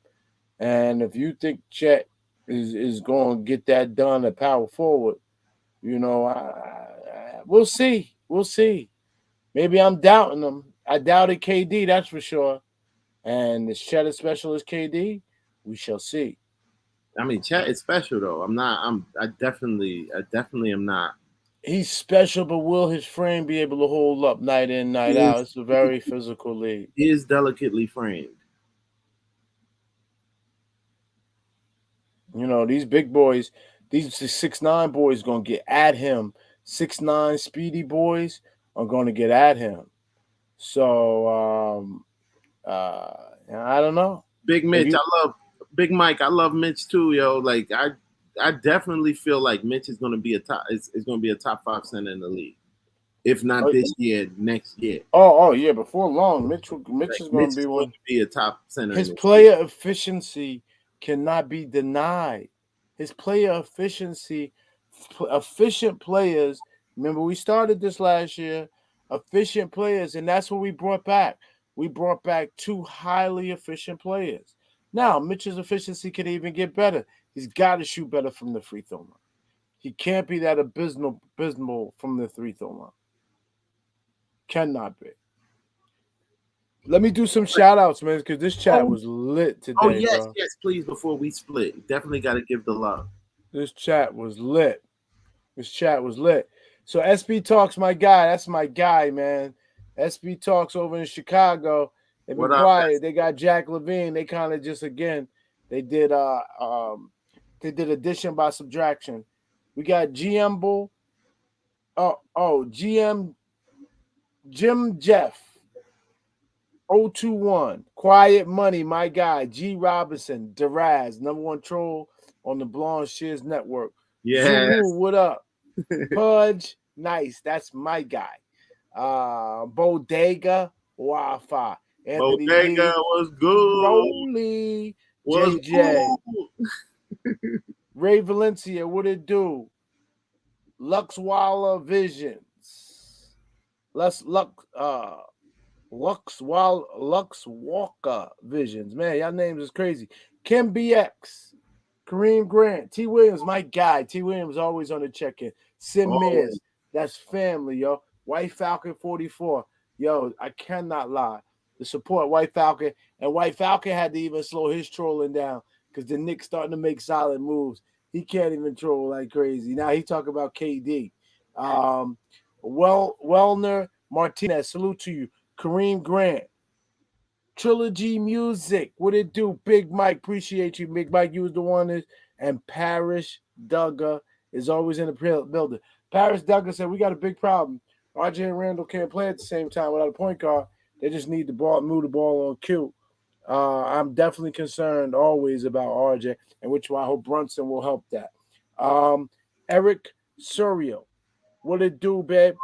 Speaker 1: And if you think Chet is going to get that done at power forward, we'll see. We'll see. Maybe I'm doubting him. I doubted KD, that's for sure. And is Chet as special as KD? We shall see.
Speaker 2: I mean, Chet is special though. I'm not. I definitely am not.
Speaker 1: He's special, but will his frame be able to hold up night in, night
Speaker 2: He
Speaker 1: out?
Speaker 2: is,
Speaker 1: It's a very physical league.
Speaker 2: he is delicately framed.
Speaker 1: These big boys, these 6'9" boys gonna get at him. 6'9" speedy boys are gonna get at him. So I don't know.
Speaker 2: Big
Speaker 1: If
Speaker 2: Mitch,
Speaker 1: you
Speaker 2: I love Big Mike. I love Mitch too, yo. Like I definitely feel like Mitch is going to be is going to be a top five center in the league. If not
Speaker 1: oh,
Speaker 2: this year, next year.
Speaker 1: oh yeah, before long, Mitch
Speaker 2: Like
Speaker 1: is gonna
Speaker 2: Mitch
Speaker 1: be
Speaker 2: is going
Speaker 1: one.
Speaker 2: to be a top center in
Speaker 1: His
Speaker 2: the league.
Speaker 1: player efficiency cannot be denied. His player efficiency, efficient players. Remember, we started this last year. Efficient players, and that's what we brought back. We brought back two highly efficient players. Now, Mitchell's efficiency can even get better. He's got to shoot better from the free throw line. He can't be that abysmal from the free throw line. Cannot be. Let me do some shout outs, man, because this chat
Speaker 2: Oh,
Speaker 1: was lit
Speaker 2: oh
Speaker 1: today,
Speaker 2: yes,
Speaker 1: bro.
Speaker 2: yes, please. Before we split, definitely got to give the love.
Speaker 1: This chat was lit. This chat was lit. So SB Talks, my guy. That's my guy, man. SB Talks over in Chicago. They've been
Speaker 2: What up?
Speaker 1: quiet. They got Jack Levine. They kind of just again, they did addition by subtraction. We got GM Bull. GM Jim Jeff. 021. Quiet Money, my guy. G Robinson. Daraz, number one troll on the Blonde Shears Network. Zulu,
Speaker 2: Yes,
Speaker 1: what up? Pudge, nice. That's my guy. Bodega, Wi-Fi. Anthony
Speaker 2: Bodega
Speaker 1: D,
Speaker 2: was good.
Speaker 1: Rolly,
Speaker 2: Was
Speaker 1: JJ,
Speaker 2: good.
Speaker 1: Ray Valencia, what it do? Luxwalla Visions. Lux Lux Walker Visions. Man, y'all names is crazy. Kim BX, Kareem Grant, T. Williams, my guy. T. Williams always on the check-in. Sim
Speaker 2: Always.
Speaker 1: Mears, that's family, yo. White Falcon 44. Yo, I cannot lie. The support White Falcon. And White Falcon had to even slow his trolling down because the Knicks starting to make solid moves. He can't even troll like crazy. Now he talk about KD. Wellner Martinez, salute to you. Kareem Grant, Trilogy Music, what it do? Big Mike, appreciate you. Big Mike, you was the one that, and Parrish Duggar is always in the building. Parrish Duggar said, we got a big problem. RJ and Randall can't play at the same time without a point guard. They just need the ball, move the ball on cue. I'm definitely concerned always about RJ, and which I hope Brunson will help that. Eric Surreal, what it do, babe?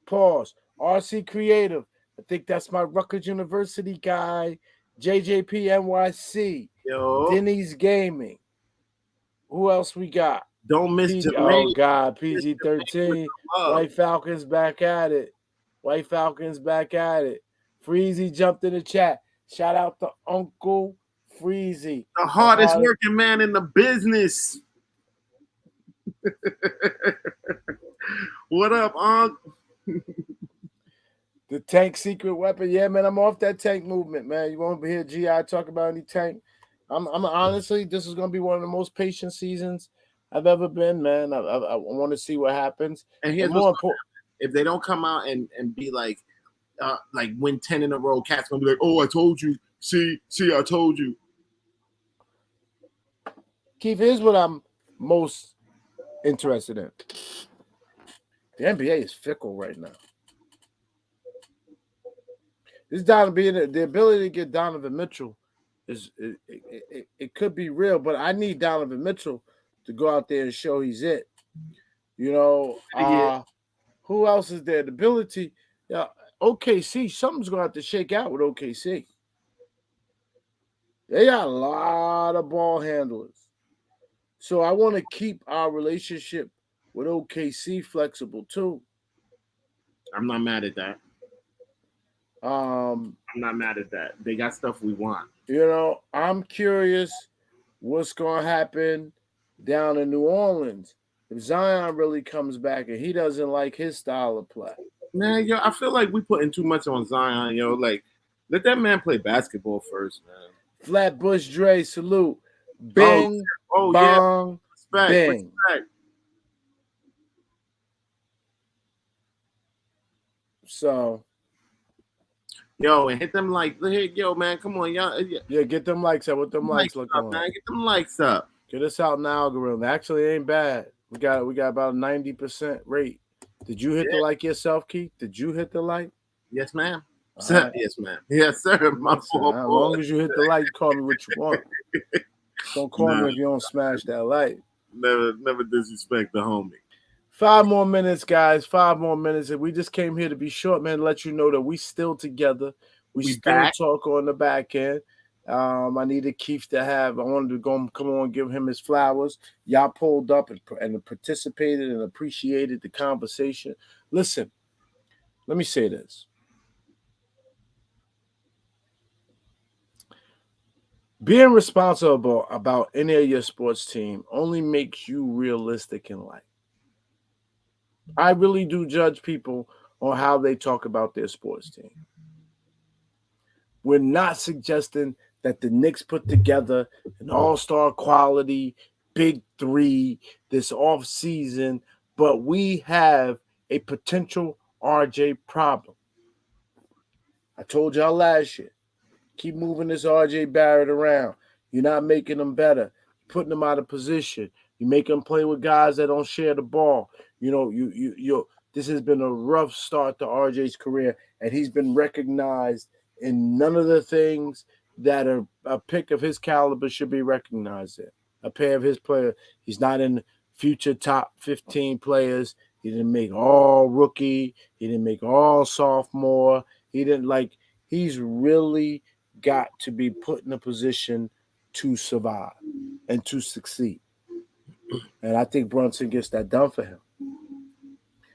Speaker 1: Pause. RC Creative. I think that's my Rutgers University guy. JJP NYC.
Speaker 2: Yo,
Speaker 1: Denny's Gaming. Who else we got?
Speaker 2: don't miss
Speaker 1: Oh
Speaker 2: Jermaine.
Speaker 1: God,
Speaker 2: Miss
Speaker 1: PG
Speaker 2: Jermaine with
Speaker 1: 13.
Speaker 2: the love.
Speaker 1: White Falcons back at it. White Falcons back at it. Freezy jumped in the chat. Shout out to Uncle Freezy.
Speaker 2: The hardest working man in the business. What up, Unc?
Speaker 1: The tank secret weapon. Yeah, man, I'm off that tank movement, man. You won't hear GI talk about any tank. I'm honestly, this is going to be one of the most patient seasons I've ever been, man. I want to see what happens.
Speaker 2: And here's
Speaker 1: And
Speaker 2: what's
Speaker 1: more
Speaker 2: going to happen. If they don't come out and be like win 10 in a row, Cat's going to be like, oh, I told you. See, I told you.
Speaker 1: Keith, here's what I'm most interested in. The NBA is fickle right now. This the ability to get Donovan Mitchell it could be real, but I need Donovan Mitchell to go out there and show he's it. You know, who else is there? The ability, OKC, something's gonna have to shake out with OKC. They got a lot of ball handlers. So I want to keep our relationship with OKC flexible too.
Speaker 2: I'm not mad at that.
Speaker 1: I'm
Speaker 2: not mad at that. They got stuff we want.
Speaker 1: You know, I'm curious what's going to happen down in New Orleans if Zion really comes back and he doesn't like his style of play.
Speaker 2: Man, yo, I feel like we putting too much on Zion, yo. Like, let that man play basketball first, man.
Speaker 1: Flatbush Dre, salute. Bing, bong,
Speaker 2: yeah. Respect,
Speaker 1: bing.
Speaker 2: Respect.
Speaker 1: So,
Speaker 2: yo, and hit them like, yo, man, come on, y'all.
Speaker 1: Yeah, get them likes up. What them likes look
Speaker 2: up, man. Get them likes up.
Speaker 1: Get us out in the algorithm. Actually, it ain't bad. We got about a 90% rate. Did you hit the like yourself, Keith? Did you hit the like?
Speaker 2: Yes, ma'am. Right. Yes, ma'am. Yes, sir. My fault.
Speaker 1: As long as you hit the like, call me what you want. Don't call me if you don't smash that like.
Speaker 2: Never disrespect the homie.
Speaker 1: 5 more minutes, guys. 5 more minutes. And we just came here to be short, man, to let you know that we still together. We still back. Talk on the back end. I needed Keith to have. I wanted to come on, give him his flowers. Y'all pulled up and participated and appreciated the conversation. Listen, let me say this. Being responsible about any of your sports team only makes you realistic in life. I really do judge people on how they talk about their sports team. We're not suggesting that the Knicks put together an all-star quality big three this offseason, but we have a potential RJ problem. I told y'all last year, keep moving this RJ Barrett around. You're not making them better. You're putting them out of position. You make them play with guys that don't share the ball. You know, this has been a rough start to RJ's career, and he's been recognized in none of the things that a pick of his caliber should be recognized in. A pair of his players. He's not in future top 15 players. He didn't make all rookie. He didn't make all sophomore. He's really got to be put in a position to survive and to succeed. And I think Brunson gets that done for him.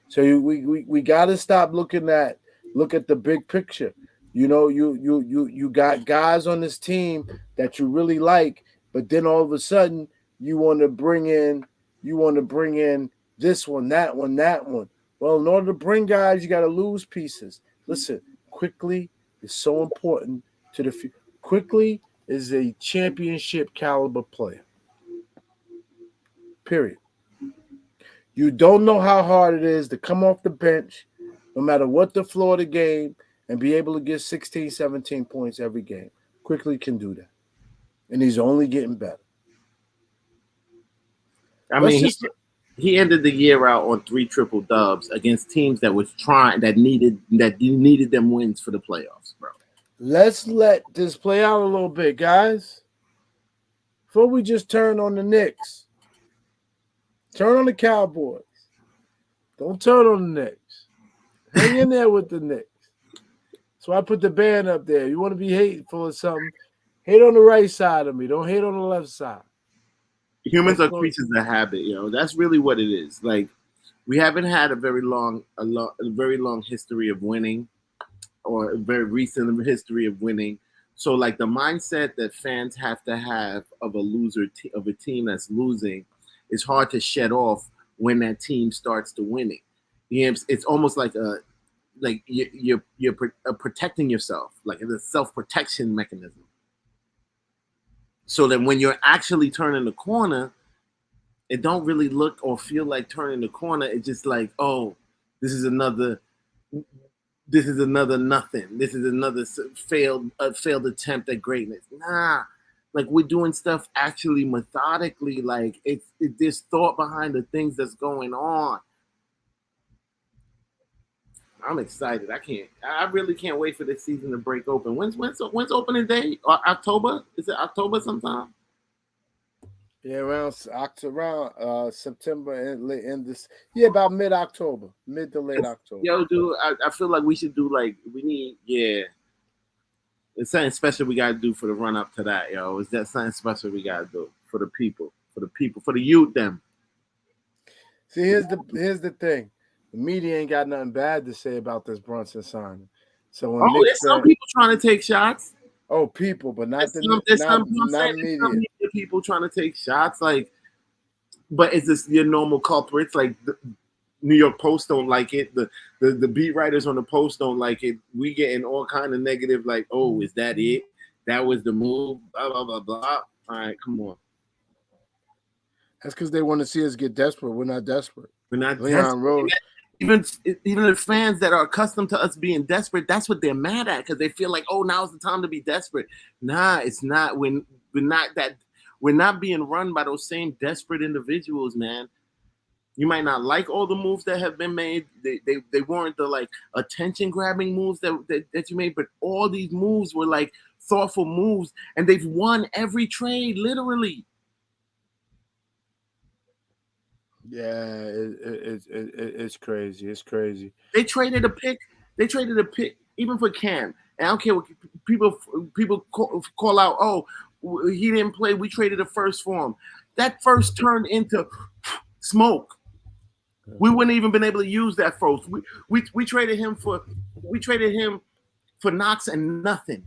Speaker 1: So we got to stop look at the big picture. You got guys on this team that you really like, but then all of a sudden you want to bring in this one, that one, that one. Well, in order to bring guys, you got to lose pieces. Listen, quickly is so important to the future. Quickly is a championship caliber player. Period. You don't know how hard it is to come off the bench, no matter what the floor of the game, and be able to get 16, 17 points every game. Quickly can do that. And he's only getting better.
Speaker 2: I
Speaker 1: Let's
Speaker 2: mean,
Speaker 1: just
Speaker 2: he ended the year out on 3 triple dubs against teams that was trying that needed them wins for the playoffs, bro.
Speaker 1: let's let this play out a little bit, guys. Before we just turn on the Knicks. Turn on the Cowboys. Don't turn on the Knicks. Hang in there with the Knicks. So I put the band up there. You want to be hateful or something? Hate on the right side of me. Don't hate on the left side.
Speaker 2: Humans are creatures of habit, That's really what it is. Like, we haven't had a very long history of winning, or a very recent history of winning. So, like, the mindset that fans have to have of of a team that's losing is hard to shed off when that team starts to winning. It's almost like you're protecting yourself, like it's a self-protection mechanism. So that when you're actually turning the corner, it don't really look or feel like turning the corner. It's just like, oh, this is another nothing. This is another failed attempt at greatness. Nah, like, we're doing stuff actually methodically. Like, there's thought behind the things that's going on. I'm excited. I really can't wait for this season to break open. When's opening day? October? Is it October sometime?
Speaker 1: Yeah, around September and this. Yeah, about mid-October, mid to late October.
Speaker 2: Yo, dude, I feel like we should do it's something special we gotta do for the run up to that, yo. Is that something special we gotta do for the people, for the youth, them?
Speaker 1: See, here's the thing. The media ain't got nothing bad to say about this Brunson signing. So when Knicks
Speaker 2: there's some people trying to take shots.
Speaker 1: People, but not
Speaker 2: Some
Speaker 1: media.
Speaker 2: People trying to take shots, like, but is this your normal culprits? Like, the New York Post don't like it. The beat writers on the Post don't like it. We getting all kind of negative, like, oh, is that it? That was the move. Blah blah blah blah. All right, come on.
Speaker 1: That's because they want to see us get desperate. We're not desperate.
Speaker 2: We're not
Speaker 1: Leon
Speaker 2: desperate.
Speaker 1: Rose.
Speaker 2: Even the fans that are accustomed to us being desperate, that's what they're mad at, because they feel like, oh, now's the time to be desperate. Nah, it's not. We're not that. We're not being run by those same desperate individuals, man. You might not like all the moves that have been made. They weren't the, like, attention grabbing moves that you made, but all these moves were like thoughtful moves, and they've won every trade, literally.
Speaker 1: Yeah, it's crazy. It's crazy.
Speaker 2: They traded a pick. Even for Cam. And I don't care what people call out. Oh, he didn't play. We traded a first for him. That first turned into smoke. We wouldn't even been able to use that first. We traded him for Knox and nothing.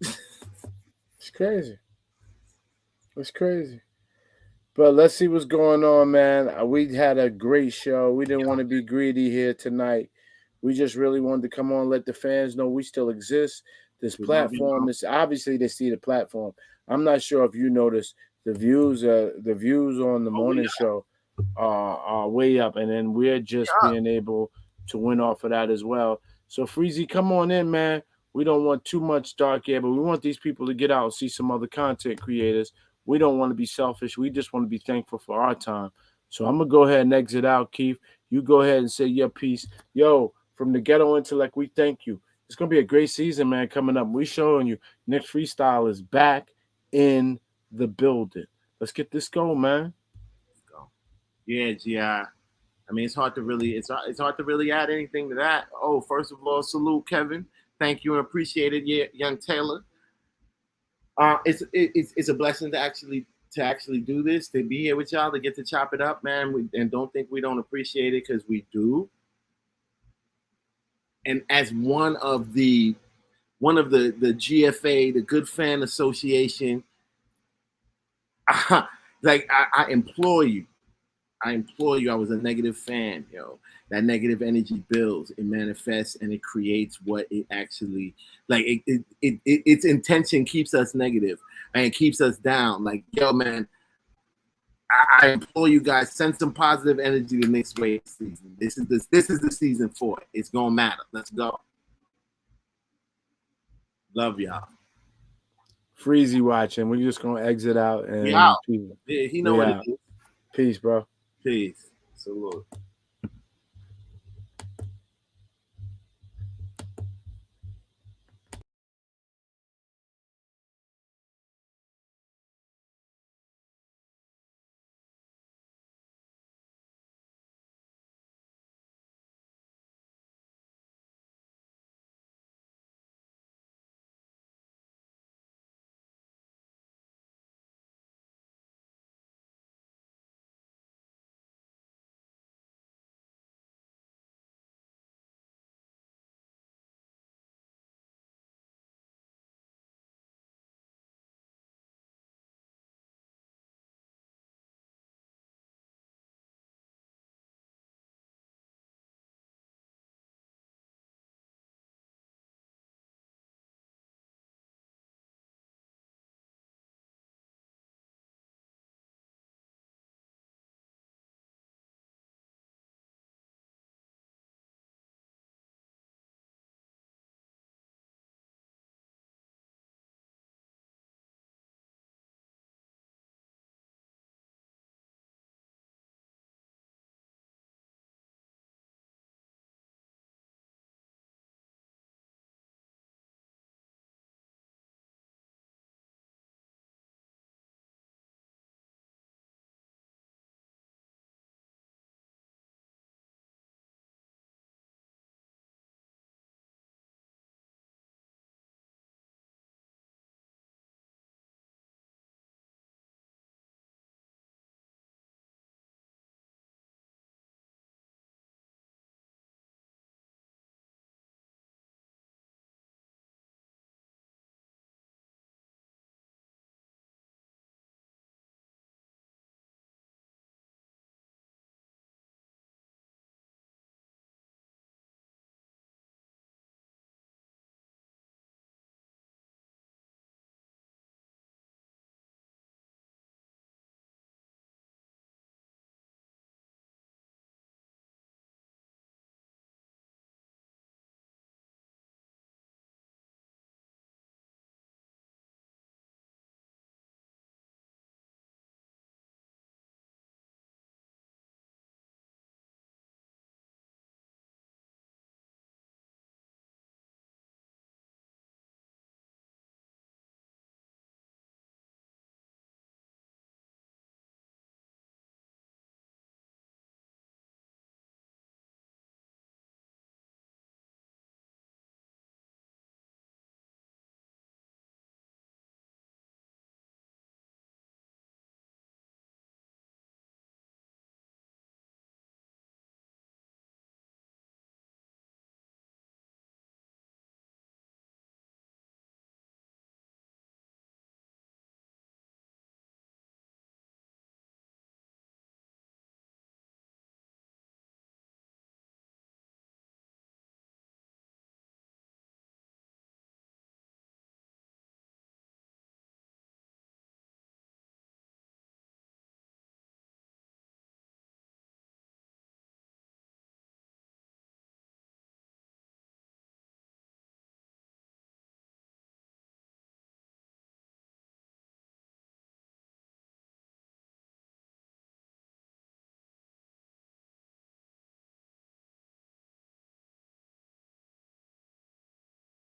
Speaker 1: It's crazy. It's crazy. But let's see what's going on, man. We had a great show. We didn't want to be greedy here tonight. We just really wanted to come on, let the fans know we still exist. This platform is obviously they see the platform. I'm not sure if you noticed the views on the morning show are way up, and then we're just being able to win off of that as well. So Freezy, come on in, man. We don't want too much dark air, but we want these people to get out and see some other content creators. We don't want to be selfish. We just want to be thankful for our time. So I'm going to go ahead and exit out, Keith. You go ahead and say your piece. Yo, from the Ghetto Intellect, we thank you. It's going to be a great season, man, coming up. We're showing you Knicks Freestyle is back in the building. Let's get this going, man.
Speaker 2: Let's go. Yeah, G.I. I mean, it's hard to really add anything to that. Oh, first of all, salute, Kevin. Thank you and appreciate it, young Taylor. It's a blessing to actually do this, to be here with y'all, to get to chop it up, man. And don't think we don't appreciate it, because we do. and as one of the GFA, the Good Fan Association, like I implore you. I implore you. I was a negative fan, yo. That negative energy builds, it manifests, and it creates what it actually like. Its intention keeps us negative and it keeps us down. Like, yo, man, I implore you guys, send some positive energy the next wave season. This is the season for it. It's gonna matter. Let's go. Love y'all.
Speaker 1: Freezy watching. We're just gonna exit out and
Speaker 2: We out. Yeah, he know
Speaker 1: we
Speaker 2: what
Speaker 1: out.
Speaker 2: it is.
Speaker 1: Peace, bro.
Speaker 2: Peace. Salute.